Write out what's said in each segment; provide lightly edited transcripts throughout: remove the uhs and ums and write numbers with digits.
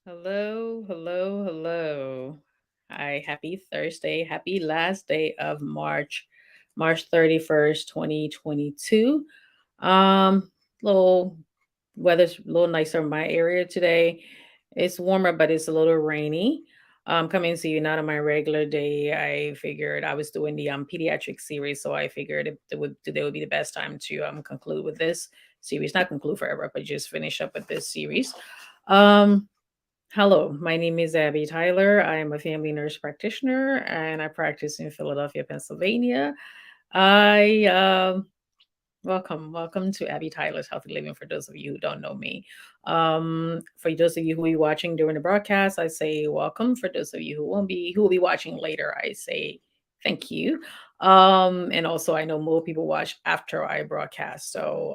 Hello, hello, hello. Hi, happy Thursday. Happy last day of March, March 31st, 2022. Little weather's a little nicer in my area today. It's warmer, but it's a little rainy. Coming to you not on my regular day. I figured I was doing the pediatric series, so I figured today would be the best time to conclude with this series. Not conclude forever, but just finish up with this series. Um Hello, my name is Abby Tyler. I am a family nurse practitioner and I practice in Philadelphia, Pennsylvania. I welcome to Abby Tyler's Healthy Living for those of you who don't know me. For those of you who will be watching during the broadcast, I say welcome. For those of you who will be watching later, I say thank you. And also I know more people watch after I broadcast. So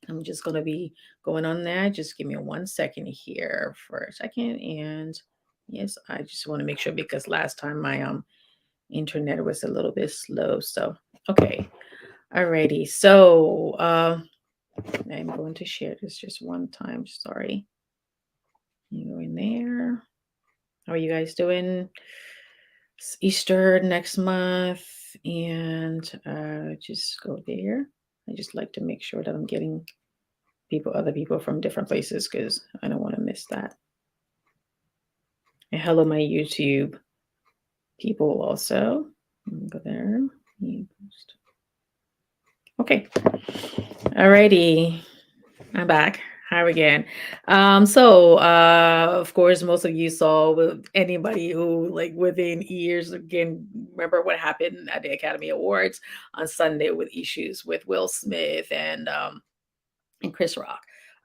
I'm just going to be going on there. Just give me 1 second here for a second. And yes, I just want to make sure because last time my internet was a little bit slow. So, okay. Alrighty. So, I'm going to share this just one time. Sorry. You go in there. How are you guys doing? It's Easter next month. And just go there. I just like to make sure that I'm getting other people from different places because I don't want to miss that. And hello, my YouTube people also. Go there. Okay. Alrighty. I'm back. Hi again. Of course, most of you saw with anybody who like within years again remember what happened at the Academy Awards on Sunday with issues with Will Smith and Chris Rock.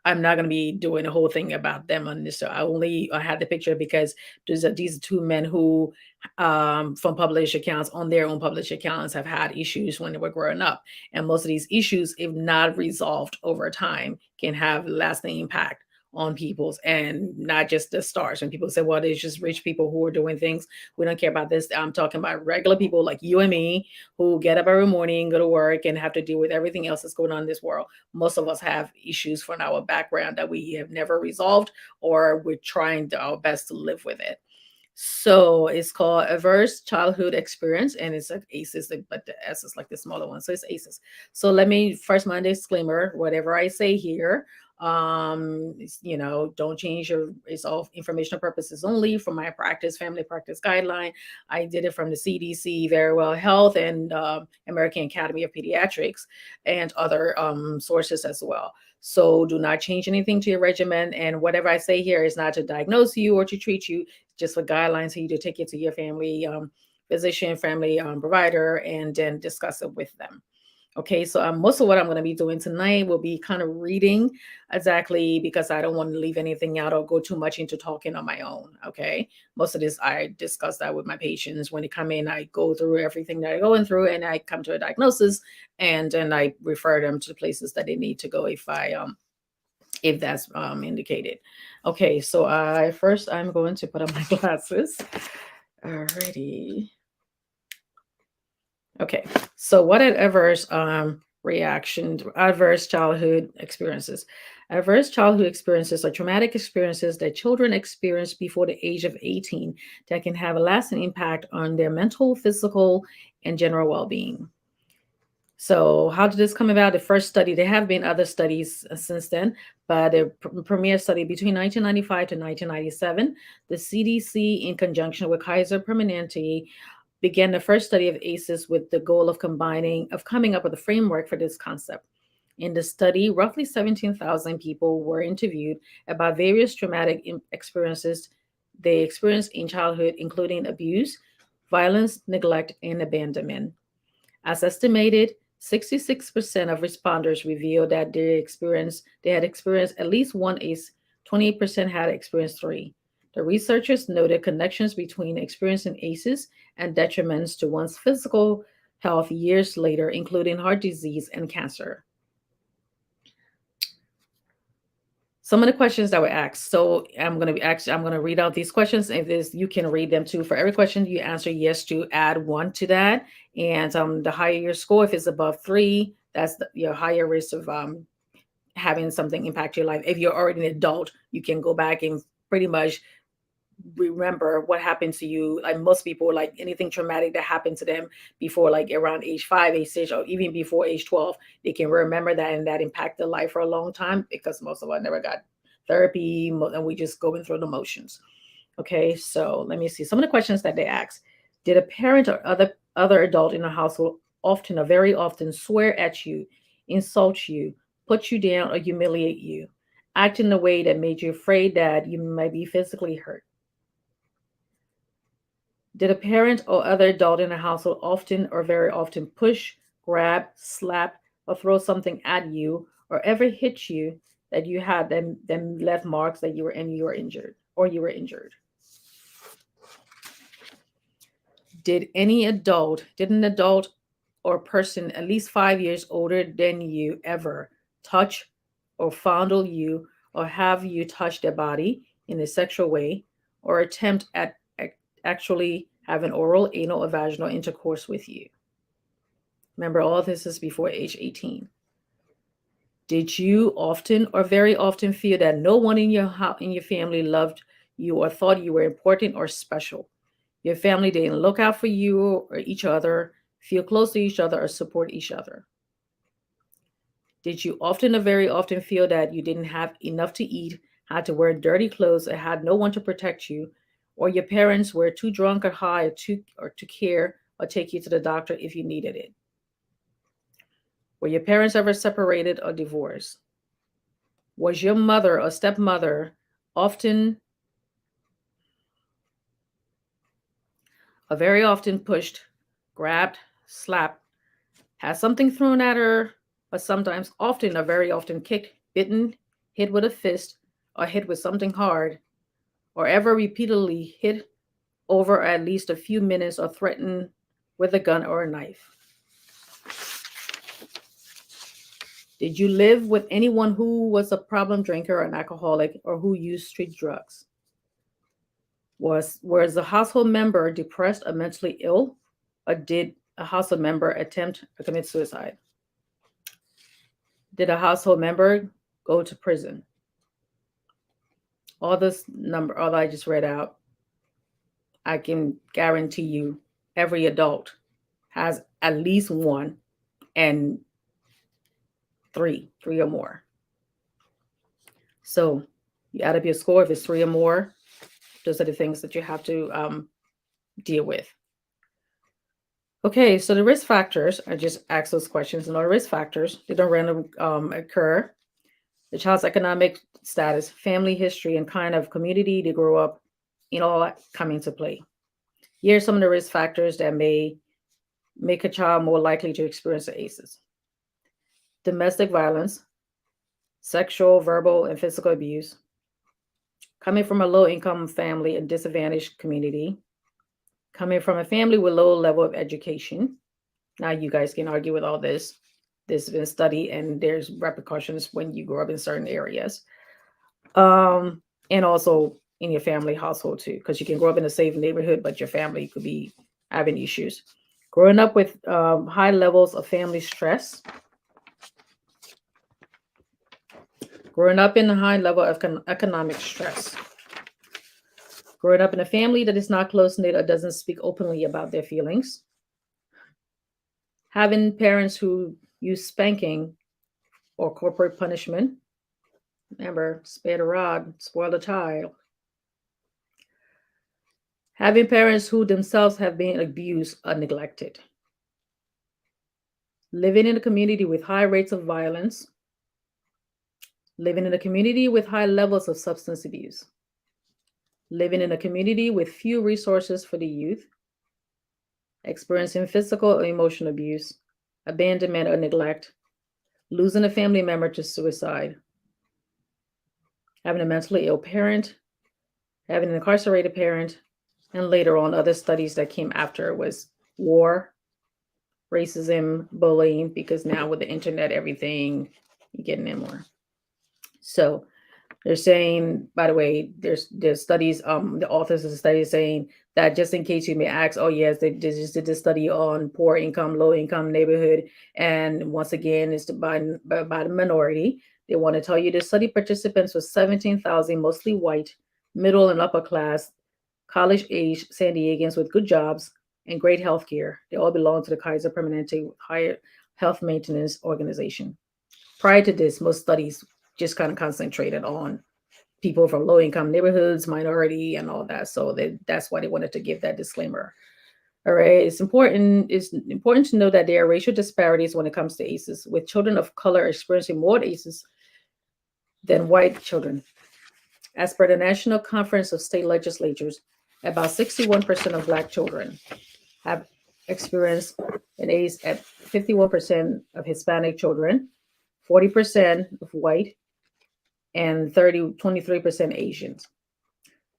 I'm not going to be doing a whole thing about them on this. So I had the picture because these two men who, from published accounts on their own published accounts, have had issues when they were growing up, and most of these issues, if not resolved over time, can have lasting impact on people's and not just the stars. When people say, "Well, it's just rich people who are doing things," we don't care about this. I'm talking about regular people like you and me who get up every morning, go to work, and have to deal with everything else that's going on in this world. Most of us have issues from our background that we have never resolved or we're trying our best to live with it. So it's called Adverse Childhood Experience, and it's like ACEs, but the S is like the smaller one. So it's ACEs. So let me first my disclaimer: whatever I say here, don't change your. It's all informational purposes only for my practice, family practice guideline. I did it from the CDC, Very Well Health, and American Academy of Pediatrics, and other sources as well. So do not change anything to your regimen. And whatever I say here is not to diagnose you or to treat you, just for guidelines for you to take it to your family physician, family provider, and then discuss it with them. Okay, so most of what I'm going to be doing tonight will be kind of reading exactly because I don't want to leave anything out or go too much into talking on my own. Okay, most of this I discuss that with my patients when they come in. I go through everything that they're going through, and I come to a diagnosis, and then I refer them to places that they need to go if that's indicated. Okay, so I'm going to put on my glasses. Alrighty. Okay, so what are adverse childhood experiences? Adverse childhood experiences are traumatic experiences that children experience before the age of 18 that can have a lasting impact on their mental, physical, and general well-being. So, how did this come about? The first study, there have been other studies since then, but the premier study between 1995 to 1997, the CDC, in conjunction with Kaiser Permanente, began the first study of ACEs with the goal of coming up with a framework for this concept. In the study, roughly 17,000 people were interviewed about various traumatic experiences they experienced in childhood, including abuse, violence, neglect, and abandonment. As estimated, 66% of responders revealed that they had experienced at least one ACE, 28% had experienced three. The researchers noted connections between experiencing ACEs and detriments to one's physical health years later, including heart disease and cancer. Some of the questions that were asked. So I'm gonna read out these questions. If this you can read them too. For every question you answer yes to, add one to that. And the higher your score, if it's above 3, that's your higher risk of having something impact your life. If you're already an adult, you can go back and pretty much remember what happened to you. Like most people, like anything traumatic that happened to them before like around age 5, age 6, or even before age 12, they can remember that, and that impacted life for a long time, because most of us never got therapy and we just going through the motions. Okay, so let me see some of the questions that they asked. Did a parent or other adult in the household often or very often swear at you, insult you, put you down, or humiliate you, act in a way that made you afraid that you might be physically hurt? Did a parent or other adult in the household often or very often push, grab, slap, or throw something at you, or ever hit you that you had them left marks that you were injured, or you were injured? Did an adult or person at least 5 years older than you ever touch or fondle you, or have you touch their body in a sexual way, or attempt at actually have an oral, anal, or vaginal intercourse with you? Remember, all this is before age 18. Did you often or very often feel that no one in your family loved you or thought you were important or special? Your family didn't look out for you or each other, feel close to each other, or support each other? Did you often or very often feel that you didn't have enough to eat, had to wear dirty clothes, or had no one to protect you, or your parents were too drunk or high to care or take you to the doctor if you needed it? Were your parents ever separated or divorced? Was your mother or stepmother often or very often pushed, grabbed, slapped, had something thrown at her, or sometimes often or very often kicked, bitten, hit with a fist, or hit with something hard, or ever repeatedly hit over at least a few minutes, or threatened with a gun or a knife? Did you live with anyone who was a problem drinker or an alcoholic, or who used street drugs? Was a household member depressed or mentally ill, or did a household member attempt to commit suicide? Did a household member go to prison? All that I just read out, I can guarantee you every adult has at least one, and three or more. So you add up your score. If it's three or more, those are the things that you have to deal with. Okay, so the risk factors, I just asked those questions, and all the risk factors, they don't randomly occur. The child's economic status, family history, and kind of community they grow up in, all that come into play. Here are some of the risk factors that may make a child more likely to experience the ACEs. Domestic violence, sexual, verbal, and physical abuse, coming from a low-income family and disadvantaged community, coming from a family with low level of education. Now you guys can argue with all this. This has been studied, and there's repercussions when you grow up in certain areas. And also in your family household too, because you can grow up in a safe neighborhood, but your family could be having issues. Growing up with high levels of family stress. Growing up in a high level of economic stress. Growing up in a family that is not close-knit or doesn't speak openly about their feelings. Having parents who use spanking or corporate punishment. Remember, spare the rod, spoil the child. Having parents who themselves have been abused or neglected. Living in a community with high rates of violence. Living in a community with high levels of substance abuse. Living in a community with few resources for the youth. Experiencing physical or emotional abuse, abandonment or neglect. Losing a family member to suicide. Having a mentally ill parent. Having an incarcerated parent. And later on, other studies that came after was war, racism, bullying, because now with the internet, everything, you're getting in more. So they're saying, by the way, there's studies, the authors of the study saying that, just in case you may ask, oh yes, they just did this study on poor income, low income neighborhood. And once again, it's by the minority. They want to tell you the study participants was 17,000, mostly white, middle and upper class, college age San Diegans with good jobs and great health care. They all belong to the Kaiser Permanente Higher Health Maintenance Organization. Prior to this, most studies just kind of concentrated on people from low income neighborhoods, minority, and all that. So that's why they wanted to give that disclaimer. All right, it's important to know that there are racial disparities when it comes to ACEs, with children of color experiencing more ACEs than white children. As per the National Conference of State Legislatures, about 61% of Black children have experienced an ACE at 51% of Hispanic children, 40% of white, and 23% Asians.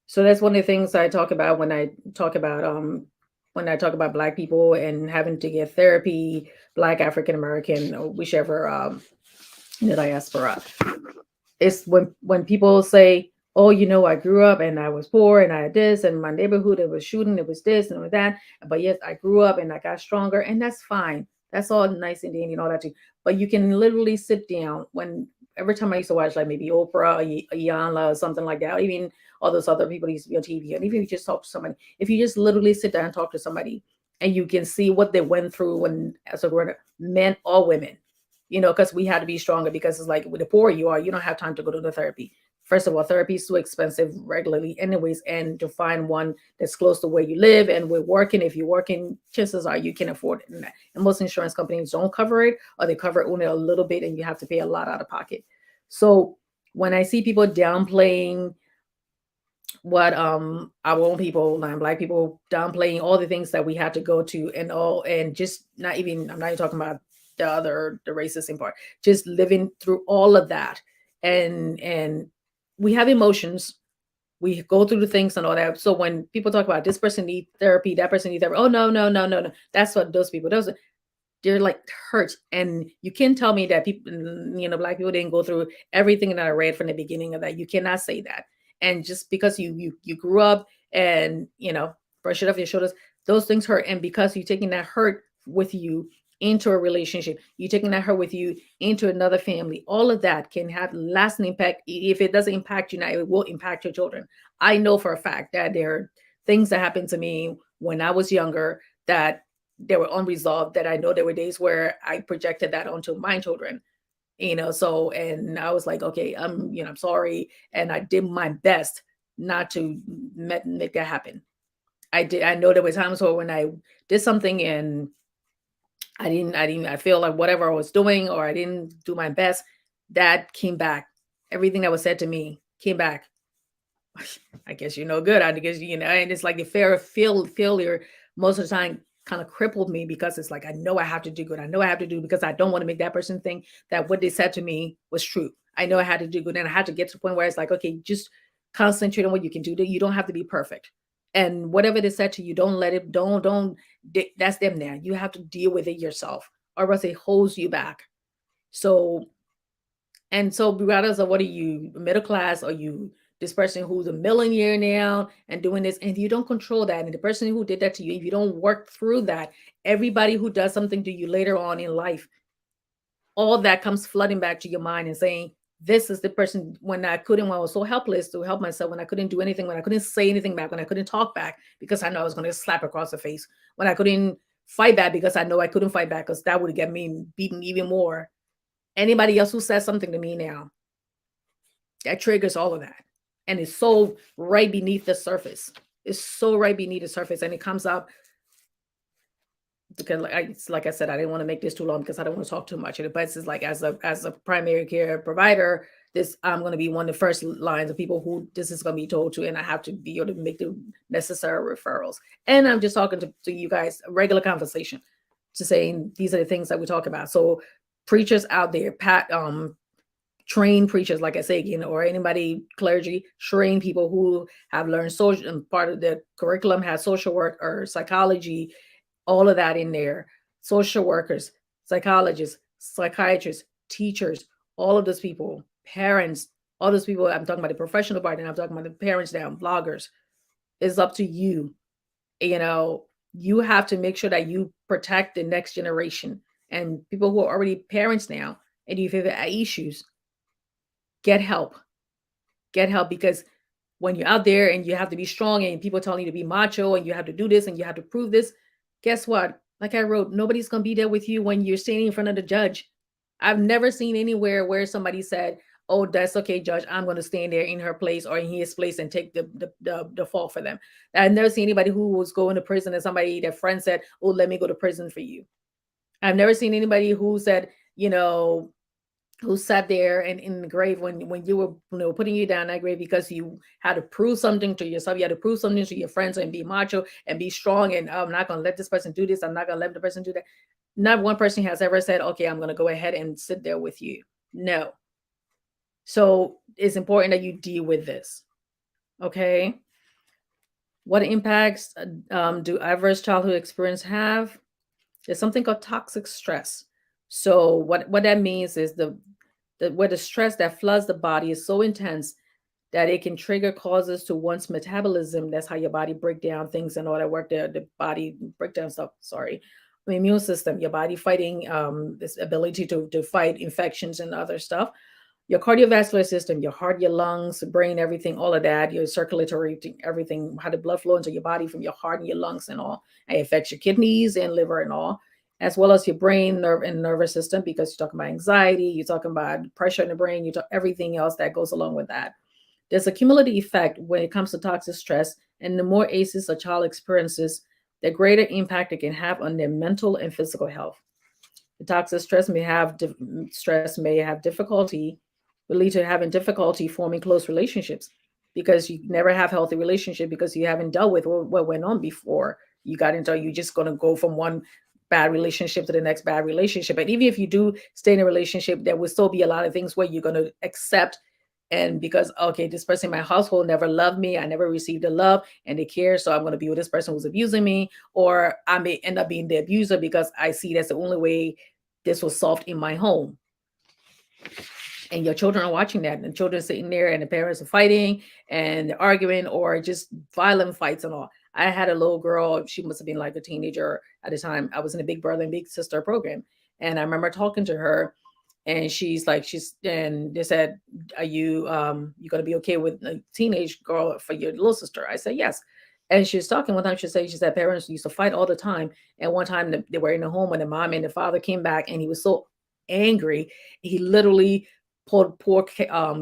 So that's one of the things I talk about when I talk about Black people and having to get therapy, Black African American or whichever in the diaspora. It's when people say, "Oh, I grew up and I was poor and I had this and my neighborhood it was shooting, it was this and it was that, but yes, I grew up and I got stronger," and that's fine. That's all nice and dandy and all that too. But you can literally sit down when every time I used to watch like maybe Oprah or Iyanla or something like that, or even all those other people used to be on TV, and even if you just talk to somebody, if you just literally sit down and talk to somebody, and you can see what they went through when as a grown men or women, because we had to be stronger because it's like with the poor you are, you don't have time to go to the therapy. First of all, therapy is too expensive regularly, anyways, and to find one that's close to where you live and we're working, if you're working, chances are you can afford it. And most insurance companies don't cover it, or they cover it only a little bit, and you have to pay a lot out of pocket. So when I see people downplaying what our own people and Black people downplaying all the things that we had to go to and all, and just not even, I'm not even talking about the racism part, just living through all of that, and we have emotions, we go through the things and all that. So when people talk about this person need therapy, that person need therapy, oh no, no, no, no, no, that's what those they're like hurt, and you can tell me that people, Black people didn't go through everything that I read from the beginning of that. You cannot say that. And just because you grew up and brush it off your shoulders, those things hurt. And because you're taking that hurt with you into a relationship, you're taking that hurt with you into another family, all of that can have lasting impact. If it doesn't impact you now, it will impact your children. I know for a fact that there are things that happened to me when I was younger that they were unresolved, that I know there were days where I projected that onto my children, so, and I was like, okay, I'm sorry. And I did my best not to make that happen. I know there were times where when I did something and I feel like whatever I was doing, or I didn't do my best, that came back. Everything that was said to me came back. I guess good. I guess and it's like the fear of failure most of the time kind of crippled me, because it's like I know I have to do good. I know I have to do, because I don't want to make that person think that what they said to me was true. I know I had to do good, and I had to get to the point where it's like, okay, just concentrate on what you can do. You don't have to be perfect, and whatever they said to you, don't let it. Don't. That's them now. You have to deal with it yourself, or else it holds you back. So and so, regardless of what are you, middle class, or you this person who's a millionaire now and doing this, and if you don't control that, and the person who did that to you, if you don't work through that, everybody who does something to you later on in life, all that comes flooding back to your mind and saying, "This is the person." When I was so helpless to help myself, when I couldn't do anything, when I couldn't say anything back, when I couldn't talk back because I know I was going to slap across the face, when I couldn't fight back because I know I couldn't fight back because that would get me beaten even more. Anybody else who says something to me now, that triggers all of that. And it's so right beneath the surface. It's so right beneath the surface. And it comes out because like I said, I didn't want to make this too long because I don't want to talk too much. But it's just like as a primary care provider, this I'm going to be one of the first lines of people who this is going to be told to, and I have to be able to make the necessary referrals. And I'm just talking to you guys, a regular conversation, to saying these are the things that we talk about. So preachers out there, trained preachers, like I say again, or anybody, clergy, trained people who have learned social, and part of the curriculum has social work or psychology, all of that in there. Social workers, psychologists, psychiatrists, teachers, all of those people, parents, all those people. I'm talking about the professional part, and I'm talking about the parents now, bloggers. It's up to you. You have to make sure that you protect the next generation and people who are already parents now. And if you have issues, get help. Get help, because when you're out there and you have to be strong and people telling you to be macho and you have to do this and you have to prove this, guess what? Like I wrote, nobody's going to be there with you when you're standing in front of the judge. I've never seen anywhere where somebody said, "Oh, that's okay, judge. I'm going to stand there in her place or in his place and take the fall for them." I've never seen anybody who was going to prison and somebody, their friend said, "Oh, let me go to prison for you." I've never seen anybody who said, who sat there and in the grave when you were, putting you down that grave because you had to prove something to yourself. You had to prove something to your friends and be macho and be strong. And, "Oh, I'm not going to let this person do this. I'm not going to let the person do that." Not one person has ever said, "Okay, I'm going to go ahead and sit there with you." No. So it's important that you deal with this. Okay. What impacts do adverse childhood experience have? There's something called toxic stress. So what that means is where the stress that floods the body is so intense that it can trigger causes to one's metabolism. That's how your body break down things and all that work there. The body break down stuff. Sorry, the immune system, your body fighting this ability to fight infections and other stuff. Your cardiovascular system, your heart, your lungs, brain, everything, all of that, your circulatory, everything, how the blood flow into your body from your heart and your lungs and all. It affects your kidneys and liver and all, as well as your brain, nerve, and nervous system, because you're talking about anxiety, you're talking about pressure in the brain, you talk everything else that goes along with that. There's a cumulative effect when it comes to toxic stress, and the more ACEs a child experiences, the greater impact it can have on their mental and physical health. The toxic stress may have difficulty, will lead to having difficulty forming close relationships because you never have healthy relationship because you haven't dealt with what went on before you got into. You're just gonna go from one bad relationship to the next bad relationship. And even if you do stay in a relationship, there will still be a lot of things where you're gonna accept. And because, okay, this person in my household never loved me, I never received the love and the care, so I'm going to be with this person who's abusing me, or I may end up being the abuser because I see that's the only way this was solved in my home. And your children are watching that, and the children are sitting there and the parents are fighting and they're arguing or just violent fights and all. I had a little girl, she must have been like a teenager at the time. I was in a big brother and big sister program, and I remember talking to her, and and they said, "Are you gonna be okay with a teenage girl for your little sister?" I said yes. And she was talking one time, she said parents used to fight all the time. And one time they were in the home when the mom and the father came back, and he was so angry, he literally poured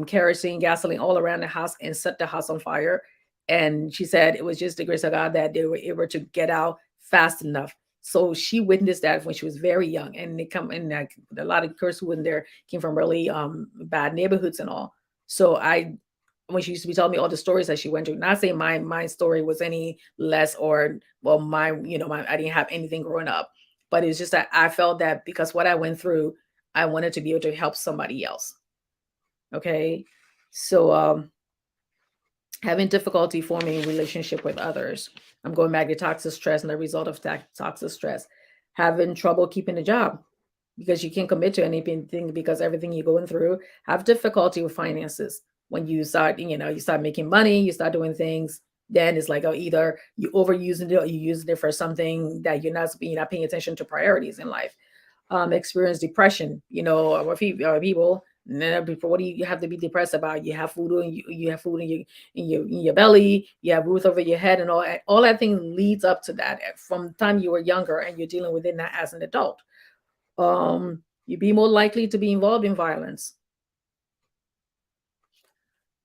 kerosene, gasoline all around the house and set the house on fire. And she said it was just the grace of God that they were able to get out fast enough. So she witnessed that when she was very young, and they come in like a lot of girls who in there came from really bad neighborhoods and all. So when she used to be telling me all the stories that she went through, not saying my story was any less, or well, I didn't have anything growing up, but it's just that I felt that because what I went through, I wanted to be able to help somebody else. Okay. So having difficulty forming relationship with others. I'm going back to toxic stress and the result of toxic stress. Having trouble keeping a job because you can't commit to anything because everything you're going through. Have difficulty with finances. When you start, you start making money, you start doing things, then it's like, oh, either you overusing it or you using it for something that you're not paying attention to priorities in life. Experience depression, or people. What do you have to be depressed about? You have food you have food in your belly, you have roof over your head, and all that thing leads up to that from the time you were younger, and you're dealing with it now as an adult. You'd be more likely to be involved in violence,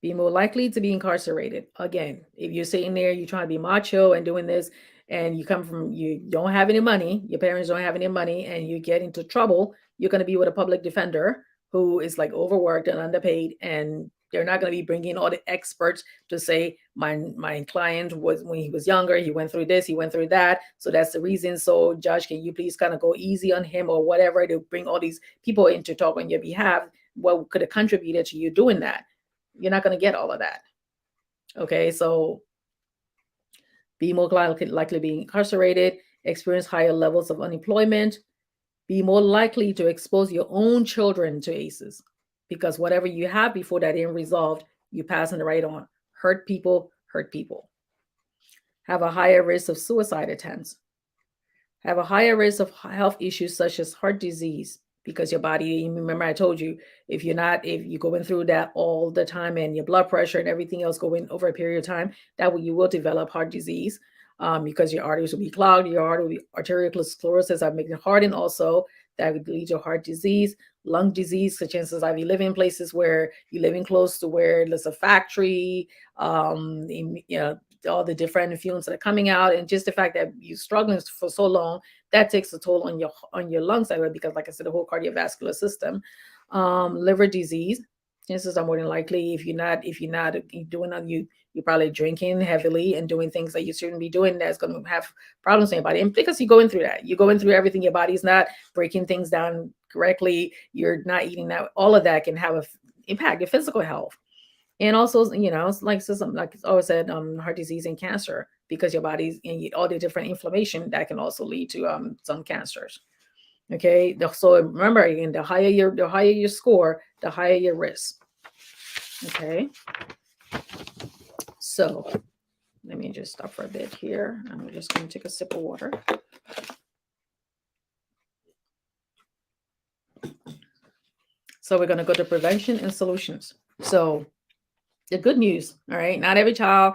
be more likely to be incarcerated. Again, if you're sitting there, you're trying to be macho and doing this, and you don't have any money, your parents don't have any money, and you get into trouble, you're going to be with a public defender who is like overworked and underpaid, and they're not going to be bringing all the experts to say my client was, when he was younger, he went through this, he went through that, so that's the reason. So judge, can you please kind of go easy on him or whatever, to bring all these people in to talk on your behalf. What could have contributed to you doing that? You're not going to get all of that. Okay, so be more likely to be incarcerated, experience higher levels of unemployment, be more likely to expose your own children to ACEs, because whatever you have before that ain't resolved, you passing it right on. Hurt people, hurt people. Have a higher risk of suicide attempts. Have a higher risk of health issues such as heart disease, because your body, remember I told you, if you're going through that all the time and your blood pressure and everything else going over a period of time, you will develop heart disease, because your arteries will be clogged, your heart will be arteriosclerosis, that makes it harden also, that would lead to heart disease, lung disease. So chances are, if you live in places where you're living close to where there's a factory, you know, all the different fumes that are coming out, and just the fact that you're struggling for so long, that takes a toll on your lungs, because, like I said, the whole cardiovascular system. Liver disease, chances are more than likely, if you're not doing you're probably drinking heavily and doing things that you shouldn't be doing, that's going to have problems in your body. And because you're going through everything, your body's not breaking things down correctly, you're not eating that, all of that can have a impact your physical health. And also, it's like, so something like it's always said, heart disease and cancer, because your body's and all the different inflammation that can also lead to some cancers. Okay, so remember, again, the higher your score, the higher your risk. Okay, so let me just stop for a bit here. I'm just going to take a sip of water. So we're going to go to prevention and solutions. So the good news, all right, not every child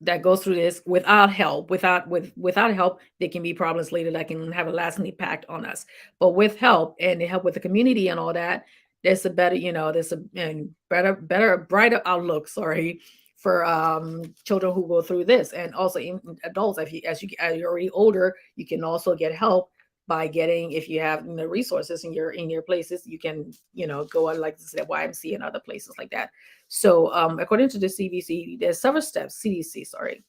that goes through this without help, without help, there can be problems later that can have a lasting impact on us. But with help, and the help with the community and all that, there's a better, there's a and better, brighter outlook. Sorry, for children who go through this, and also in adults. If you, as you're already older, you can also get help by getting, if you have resources in your places, you can go on, like I said, YMC and other places like that. So according to the CDC, there's several steps. CDC, sorry.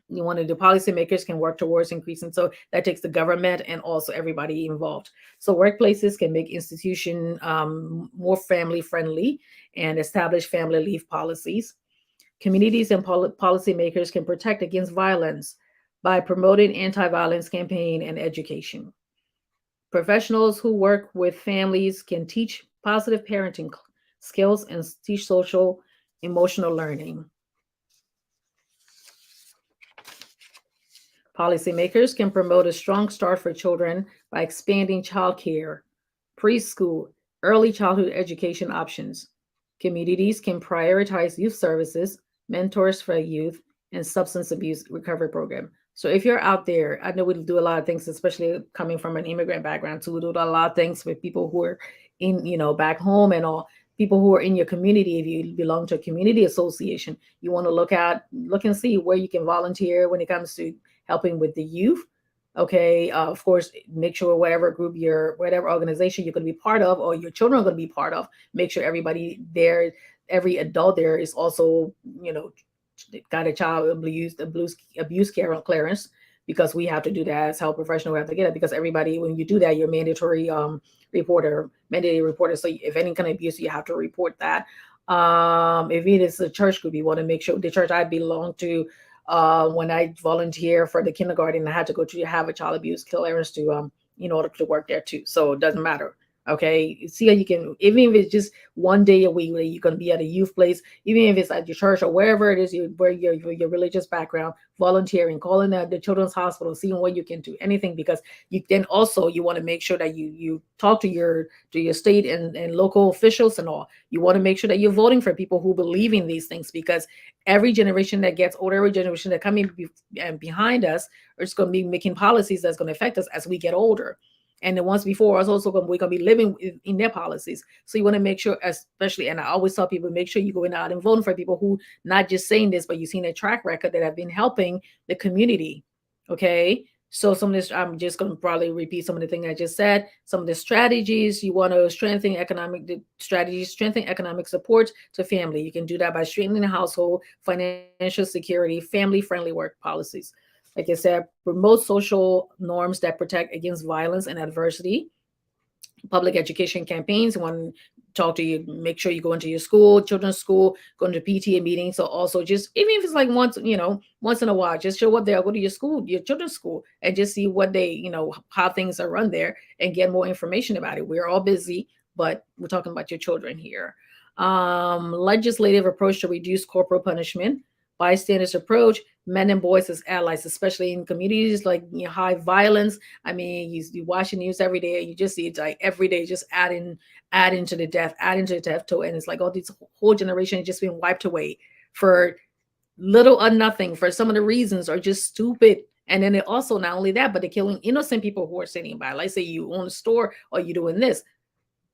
You want to do, policymakers can work towards increasing. So that takes the government and also everybody involved. So workplaces can make institution more family friendly and establish family leave policies. Communities and policymakers can protect against violence by promoting anti-violence campaign and education. Professionals who work with families can teach positive parenting skills and teach social emotional learning. Policymakers can promote a strong start for children by expanding childcare, preschool, early childhood education options. Communities can prioritize youth services, mentors for youth, and substance abuse recovery program. So if you're out there, I know we do a lot of things, especially coming from an immigrant background too. We do a lot of things with people who are in, back home, and all people who are in your community. If you belong to a community association, you want to look and see where you can volunteer when it comes to helping with the youth. Okay, of course, make sure whatever organization you're going to be part of, or your children are going to be part of, make sure everybody there, every adult there is also, got a child abuse care clearance, because we have to do that as health professional. We have to get it, because everybody, when you do that, you're mandated reporter. So if any kind of abuse, you have to report that. If it is a church group, you want to make sure the church I belong to, when I volunteer for the kindergarten, I had to go to have a child abuse clearance to in order to work there too. So it doesn't matter. Okay, see how you can, even if it's just one day a week where you're going to be at a youth place, even if it's at your church or wherever it is, where your religious background, volunteering, calling the children's hospital, seeing what you can do, anything, because you want to make sure that you talk to your state and local officials and all. You want to make sure that you're voting for people who believe in these things, because every generation that gets older, every generation that coming behind us, is going to be making policies that's going to affect us as we get older. And the ones before us also we're going to be living in their policies. So you want to make sure, especially, and I always tell people, make sure you go out and voting for people who not just saying this, but you've seen a track record that have been helping the community. Okay. So some of this, I'm just going to probably repeat some of the things I just said. Some of the strategies you want to strengthen strengthen economic support to family. You can do that by strengthening the household, financial security, family-friendly work policies. Like I said, promote social norms that protect against violence and adversity. Public education campaigns. You want to talk to you, make sure you go into your school, children's school, go into PTA meetings. So also, just even if it's like once in a while, just show up there, go to your school, your children's school, and just see what they, how things are run there, and get more information about it. We're all busy, but we're talking about your children here. Legislative approach to reduce corporal punishment. bystanders approach, men and boys as allies, especially in communities like high violence. I mean, you watch the news every day, and you just see it like every day, just adding to the death, adding to the death toll, and it's like all these whole generation just being wiped away for little or nothing. For some of the reasons are just stupid. And then it also not only that, but they're killing innocent people who are sitting by. Like say you own a store or you doing this.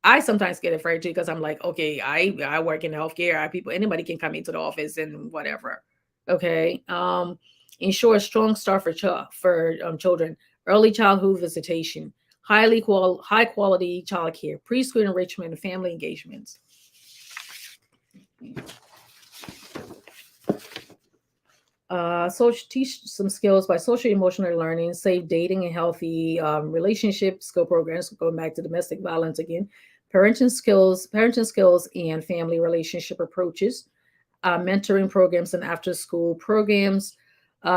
I sometimes get afraid too because I'm like, okay, I work in healthcare. People, anybody can come into the office and whatever. Okay. Ensure a strong start for children. Early childhood visitation, high quality childcare, preschool enrichment, and family engagements. So teach some skills by social emotional learning, safe dating and healthy relationship skill programs. Going back to domestic violence again, parenting skills, and family relationship approaches, mentoring programs and after school programs,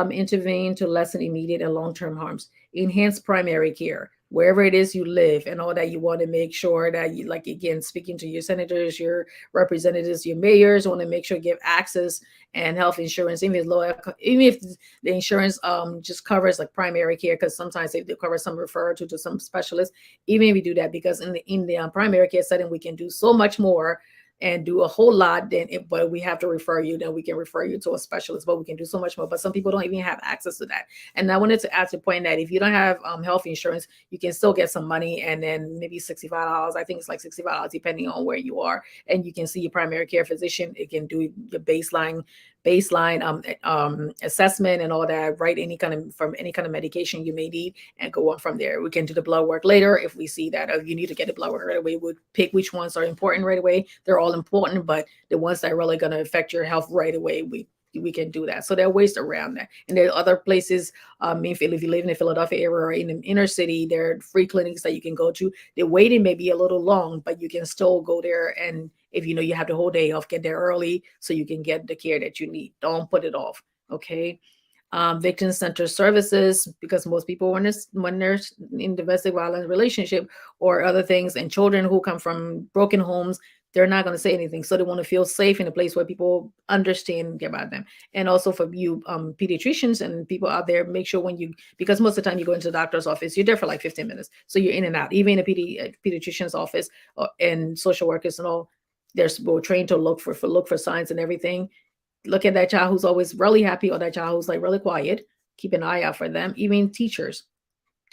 intervene to lessen immediate and long term harms, enhance primary care wherever it is you live, and all that. You want to make sure that you, like again, speaking to your senators, your representatives, your mayors, want to make sure you give access and health insurance, even if low, even if the insurance just covers like primary care, because sometimes they cover some referral to some specialists. Even if we do that, because in the primary care setting, we can do so much more and do a whole lot, then but we have to refer you, then we can refer you to a specialist, but we can do so much more. But some people don't even have access to that. And I wanted to add to the point that if you don't have health insurance, you can still get some money, and then maybe $65. I think it's like $65 depending on where you are, and you can see your primary care physician. It can do your baseline assessment and all that, write any kind of from any kind of medication you may need, and go on from there. We can do the blood work later if we see that you need to get the blood work right away. We'll pick which ones are important right away. They're all important, but the ones that are really going to affect your health right away, we can do that. So there are ways around that. And there are other places, if you live in the Philadelphia area or in the inner city, there are free clinics that you can go to. The waiting may be a little long, but you can still go there. And if you know you have the whole day off, get there early so you can get the care that you need. Don't put it off. Okay. Victim centered services, because most people when they're in domestic violence relationship or other things, and children who come from broken homes, they're not going to say anything, so they want to feel safe in a place where people understand about them. And also for you pediatricians and people out there, make sure when you, because most of the time you go into the doctor's office, you're there for like 15 minutes, so you're in and out. Even in a pediatrician's office and social workers and all, we're trained to look for signs and everything. Look at that child who's always really happy or that child who's like really quiet. Keep an eye out for them. Even teachers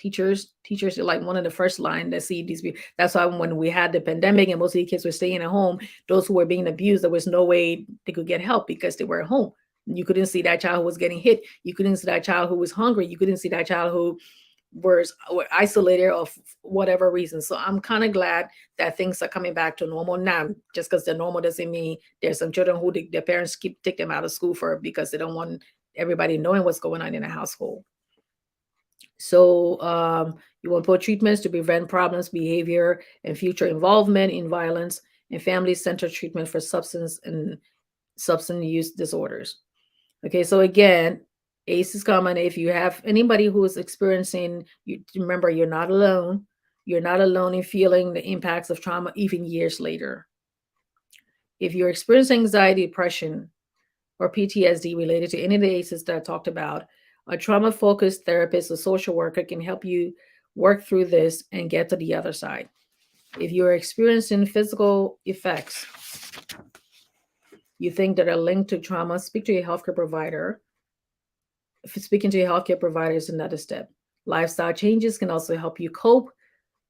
are like one of the first line that see these people. That's why when we had the pandemic and most of the kids were staying at home, those who were being abused, there was no way they could get help because they were at home. You couldn't see that child who was getting hit. You couldn't see that child who was hungry. You couldn't see that child who were isolated of whatever reason. So I'm kind of glad that things are coming back to normal now. Just because they're normal doesn't mean there's some children who their parents take them out of school for because they don't want everybody knowing what's going on in the household. So you want to put treatments to prevent problems, behavior, and future involvement in violence, and family-centered treatment for substance use disorders. Okay, so again, ACE is common. If you have anybody who is experiencing, you remember you're not alone. You're not alone in feeling the impacts of trauma even years later. If you're experiencing anxiety, depression, or PTSD related to any of the ACEs that I talked about, a trauma focused therapist or social worker can help you work through this and get to the other side. If you're experiencing physical effects you think that are linked to trauma, speak to your healthcare provider. Speaking to your healthcare provider is another step. Lifestyle changes can also help you cope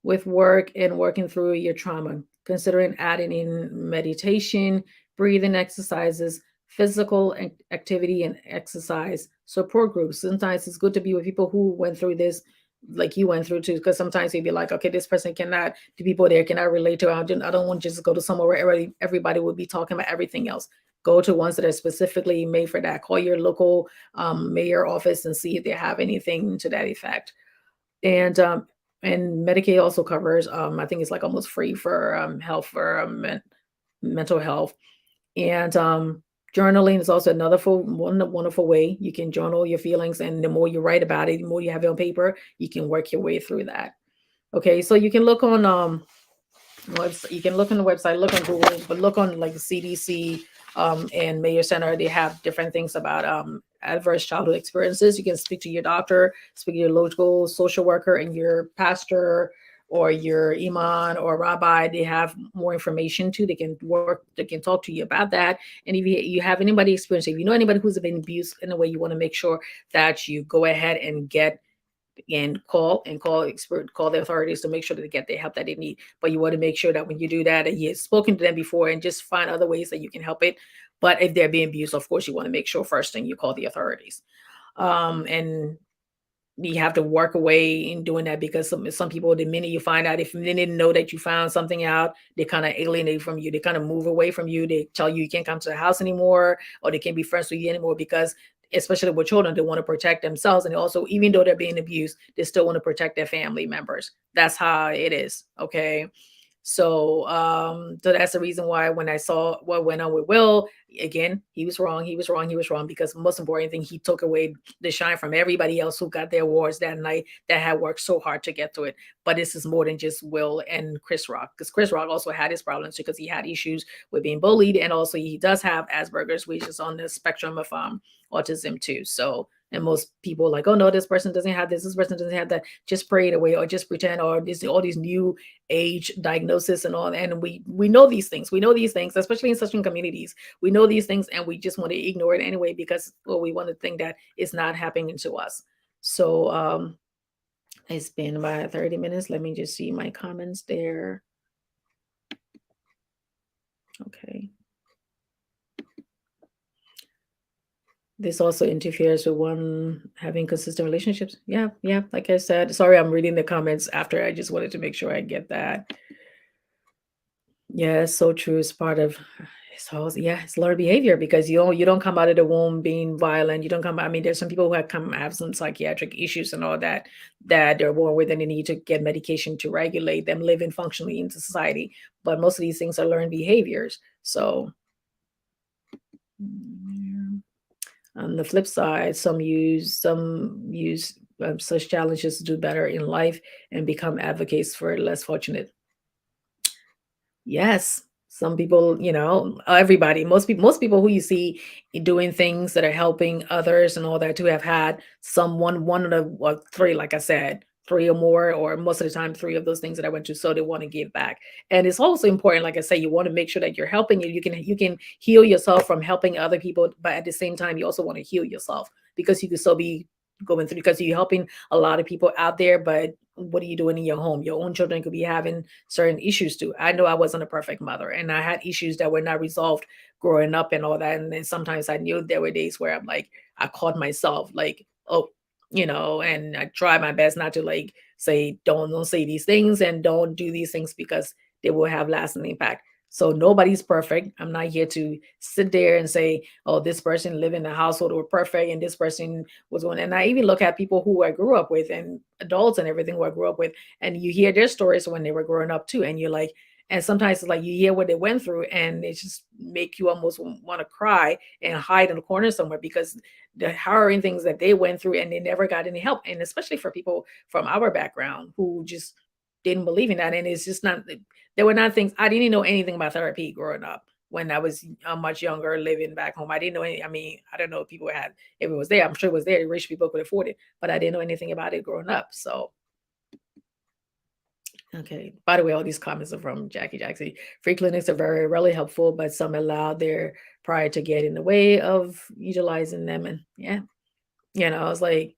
with work and working through your trauma. Considering adding in meditation, breathing exercises, physical activity and exercise, support groups. Sometimes it's good to be with people who went through this, like you went through too, because sometimes you'd be like, okay, this person cannot, the people there cannot relate to. I don't want to just go to somewhere where everybody would be talking about everything else. Go to ones that are specifically made for that. Call your local mayor office and see if they have anything to that effect. And Medicaid also covers, I think it's like almost free for health, for mental health. And journaling is also another wonderful way. You can journal your feelings, and the more you write about it, the more you have it on paper, you can work your way through that. Okay, so you can look on Website. You can look on the website, look on Google, but look on like the CDC and Mayo Center. They have different things about adverse childhood experiences. You can speak to your doctor, speak to your local social worker, and your pastor or your imam or rabbi. They have more information too. They can work. They can talk to you about that. And if you have anybody experience, if you know anybody who's been abused in a way, you want to make sure that you go ahead and get and call the authorities to make sure that they get the help that they need. But you want to make sure that when you do that, that you've spoken to them before and just find other ways that you can help it. But if they're being abused, of course, you want to make sure first thing you call the authorities. And you have to work away in doing that because some people, the minute you find out, if they didn't know that you found something out, they kind of alienate from you. They kind of move away from you. They tell you can't come to the house anymore, or they can't be friends with you anymore because, especially with children, they want to protect themselves, and also, even though they're being abused, they still want to protect their family members. That's how it is. Okay. So that's the reason why when I saw what went on with Will, again, he was wrong. He was wrong. He was wrong because most important thing, he took away the shine from everybody else who got their awards that night that had worked so hard to get to it. But this is more than just Will and Chris Rock, because Chris Rock also had his problems because he had issues with being bullied, and also he does have Asperger's, which is on the spectrum of autism too. So, and most people are like, oh no, this person doesn't have this person doesn't have that. Just pray it away or just pretend, or this all these new age diagnosis and all. And we know these things. We know these things, especially in such communities. We know these things, and we just want to ignore it anyway because, well, we want to think that it's not happening to us. So it's been about 30 minutes. Let me just see my comments there. Okay. This also interferes with one having consistent relationships. Yeah, yeah. Like I said, sorry, I'm reading the comments after. I just wanted to make sure I get that. Yeah, it's so true. It's part of yeah, it's learned behavior because you don't come out of the womb being violent. You don't come. I mean, there's some people who have some psychiatric issues and all that that they're born with, and they need to get medication to regulate them living functionally into society. But most of these things are learned behaviors. So mm, on the flip side, some use such challenges to do better in life and become advocates for less fortunate. Yes. Some people, everybody, most people who you see doing things that are helping others and all that to have had one of the three, like I said, three or more, or most of the time, three of those things that I went to. So they want to give back. And it's also important, like I say, you want to make sure that you're helping you can heal yourself from helping other people, but at the same time, you also want to heal yourself because you can still be going through because you're helping a lot of people out there, but what are you doing in your home? Your own children could be having certain issues too. I know I wasn't a perfect mother and I had issues that were not resolved growing up and all that. And then sometimes I knew there were days where I'm like, I caught myself like, oh, and I try my best not to like say, don't say these things and don't do these things because they will have lasting impact. So nobody's perfect. I'm not here to sit there and say, oh, this person lived in a household were perfect and this person was one. And I even look at people who I grew up with and adults and everything who I grew up with, and you hear their stories when they were growing up too. And you're like, and sometimes it's like you hear what they went through and it just make you almost want to cry and hide in a corner somewhere because the harrowing things that they went through and they never got any help. And especially for people from our background who just didn't believe in that. And it's just not, there were not things, I didn't know anything about therapy growing up when I was much younger living back home. I didn't know any, I mean, I don't know if people had, if it was there, I'm sure it was there. Rich people could afford it, but I didn't know anything about it growing up. So, okay. By the way, all these comments are from Jackie Jackson. Free clinics are very rarely helpful, but some allow their pride to get in the way of utilizing them. And yeah, I was like,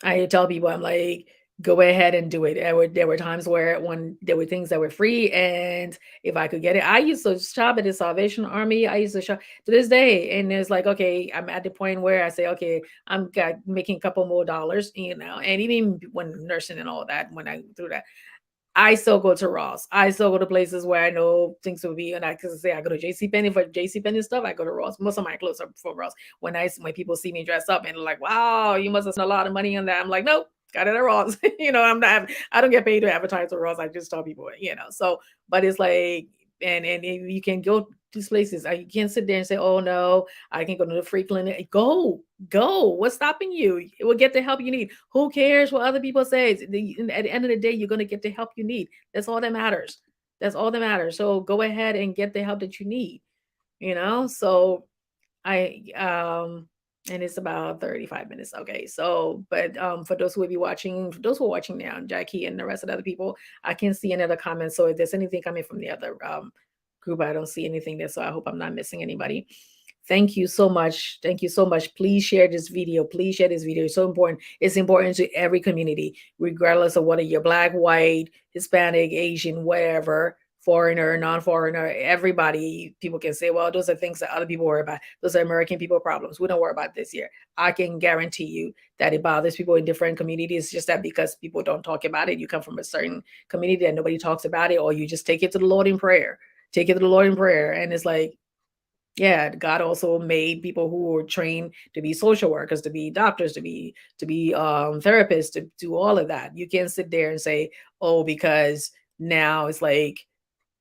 I tell people, I'm like, go ahead and do it. There were times where when there were things that were free, and if I could get it, I used to shop at the Salvation Army. I used to shop to this day, and it's like, okay, I'm at the point where I say, okay, I'm got making a couple more dollars, and even when nursing and all that, when I do that, I still go to Ross. I still go to places where I know things will be, and I can say I go to JC Penney for JC Penney stuff. I go to Ross. Most of my clothes are from Ross. When people see me dressed up and they're like, "Wow, you must have spent a lot of money on that," I'm like, "Nope, got it at Ross." I'm not. I don't get paid to advertise at Ross. I just tell people, So, but it's like, and if you can go to these places. You can't sit there and say, "Oh no, I can go to the free clinic." Go. What's stopping you? It will get the help you need. Who cares what other people say? At the end of the day, you're gonna get the help you need. That's all that matters. That's all that matters. So go ahead and get the help that you need, you know? So I and it's about 35 minutes. Okay. So, but for those who will be watching, for those who are watching now, Jackie and the rest of the other people, I can see any other comments. So if there's anything coming from the other group, I don't see anything there. So I hope I'm not missing anybody. Thank you so much. Thank you so much. Please share this video. Please share this video. It's so important. It's important to every community, regardless of whether you're black, white, Hispanic, Asian, whatever, foreigner, non-foreigner, everybody. People can say, well, those are things that other people worry about. Those are American people problems. We don't worry about this here. I can guarantee you that it bothers people in different communities. It's just that because people don't talk about it, you come from a certain community that nobody talks about it, or you just take it to the Lord in prayer. Take it to the Lord in prayer. And it's like, yeah, God also made people who were trained to be social workers, to be doctors, to be therapists, to do all of that. You can't sit there and say, oh, because now it's like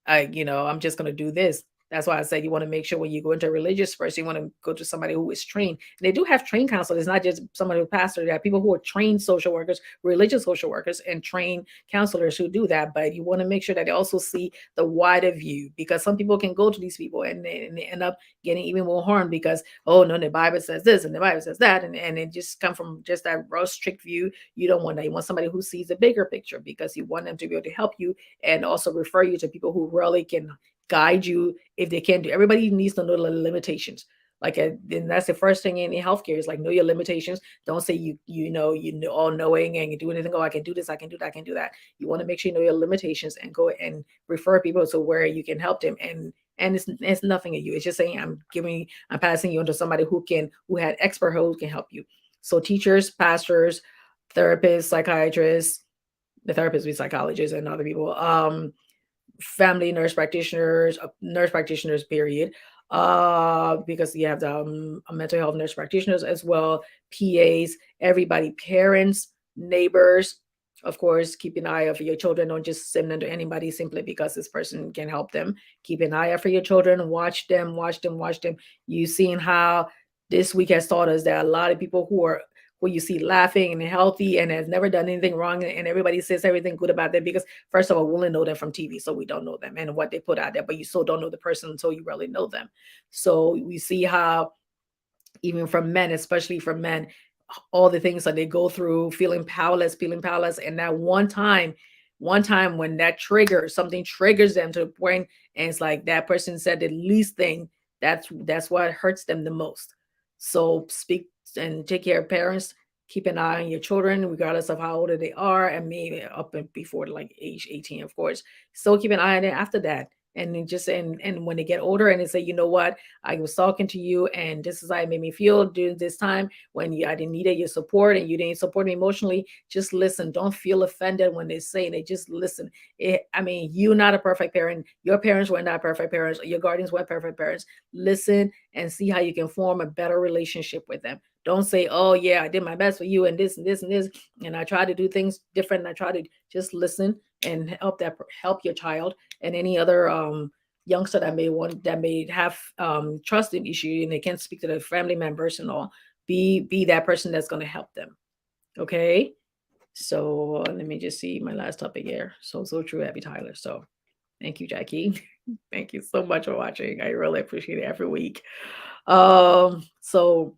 I'm just going to do this. That's why I said you want to make sure when you go into a religious person, you want to go to somebody who is trained. And they do have trained counselors. It's not just somebody who pastor. They have people who are trained social workers, religious social workers, and trained counselors who do that. But you want to make sure that they also see the wider view, because some people can go to these people and they end up getting even more harm because, oh no, the Bible says this and the Bible says that, and it just come from just that raw strict view. You don't want that. You want somebody who sees the bigger picture, because you want them to be able to help you and also refer you to people who really can guide you if they can do. Everybody needs to know the limitations. Like, and that's the first thing in healthcare is like, know your limitations. Don't say you know all knowing and you do anything. Oh, I can do this, I can do that, I can do that. You want to make sure you know your limitations and go and refer people to where you can help them. And it's nothing of you. It's just saying I'm passing you on to somebody who had expert who can help you. So teachers, pastors, therapists, psychiatrists, the therapists, be psychologists, and other people. Family nurse practitioners, period. Because you have the mental health nurse practitioners as well, PAs, everybody, parents, neighbors. Of course, keep an eye out for your children. Don't just send them to anybody simply because this person can help them. Keep an eye out for your children. Watch them, watch them, watch them. You seen how this week has taught us that a lot of people who you see laughing and healthy and has never done anything wrong, and everybody says everything good about them, because first of all, we only know them from TV, so we don't know them and what they put out there, but you still don't know the person until you really know them. So we see how even from men, especially from men, all the things that they go through, feeling powerless. And that one time when that triggers, something triggers them to the point, and it's like that person said the least thing, that's what hurts them the most. So speak and take care of parents. Keep an eye on your children, regardless of how old they are, and maybe up and before like age 18, of course. So keep an eye on it after that. And then just and when they get older and they say, you know what, I was talking to you, and this is how it made me feel during this time when I didn't needed your support and you didn't support me emotionally. Just listen. Don't feel offended when they say they just listen. I mean, you're not a perfect parent. Your parents were not perfect parents. Your guardians weren't perfect parents. Listen and see how you can form a better relationship with them. Don't say, oh, yeah, I did my best for you and this and this and this, and I try to do things different. And I try to just listen and help your child and any other youngster that may have trusting issue and they can't speak to their family members and all. Be that person that's going to help them. Okay. So let me just see my last topic here. So true, Abby Tyler. So thank you, Jackie. Thank you so much for watching. I really appreciate it every week. So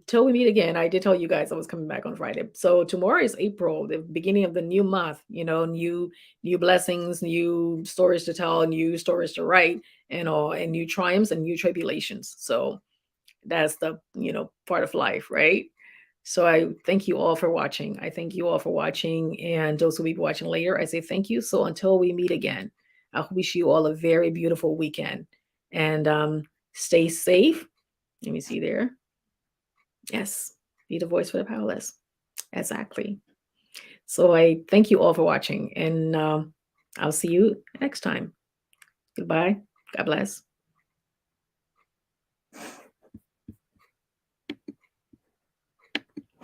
till we meet again, I did tell you guys I was coming back on Friday. So tomorrow is April, the beginning of the new month. New blessings, new stories to tell, new stories to write, and all, and new triumphs and new tribulations. So that's the part of life, right? So I thank you all for watching. I thank you all for watching, and those who will be watching later, I say thank you. So until we meet again, I wish you all a very beautiful weekend, and stay safe. Let me see there. Yes, be the voice for the powerless. Exactly. So I thank you all for watching, and I'll see you next time. Goodbye. God bless.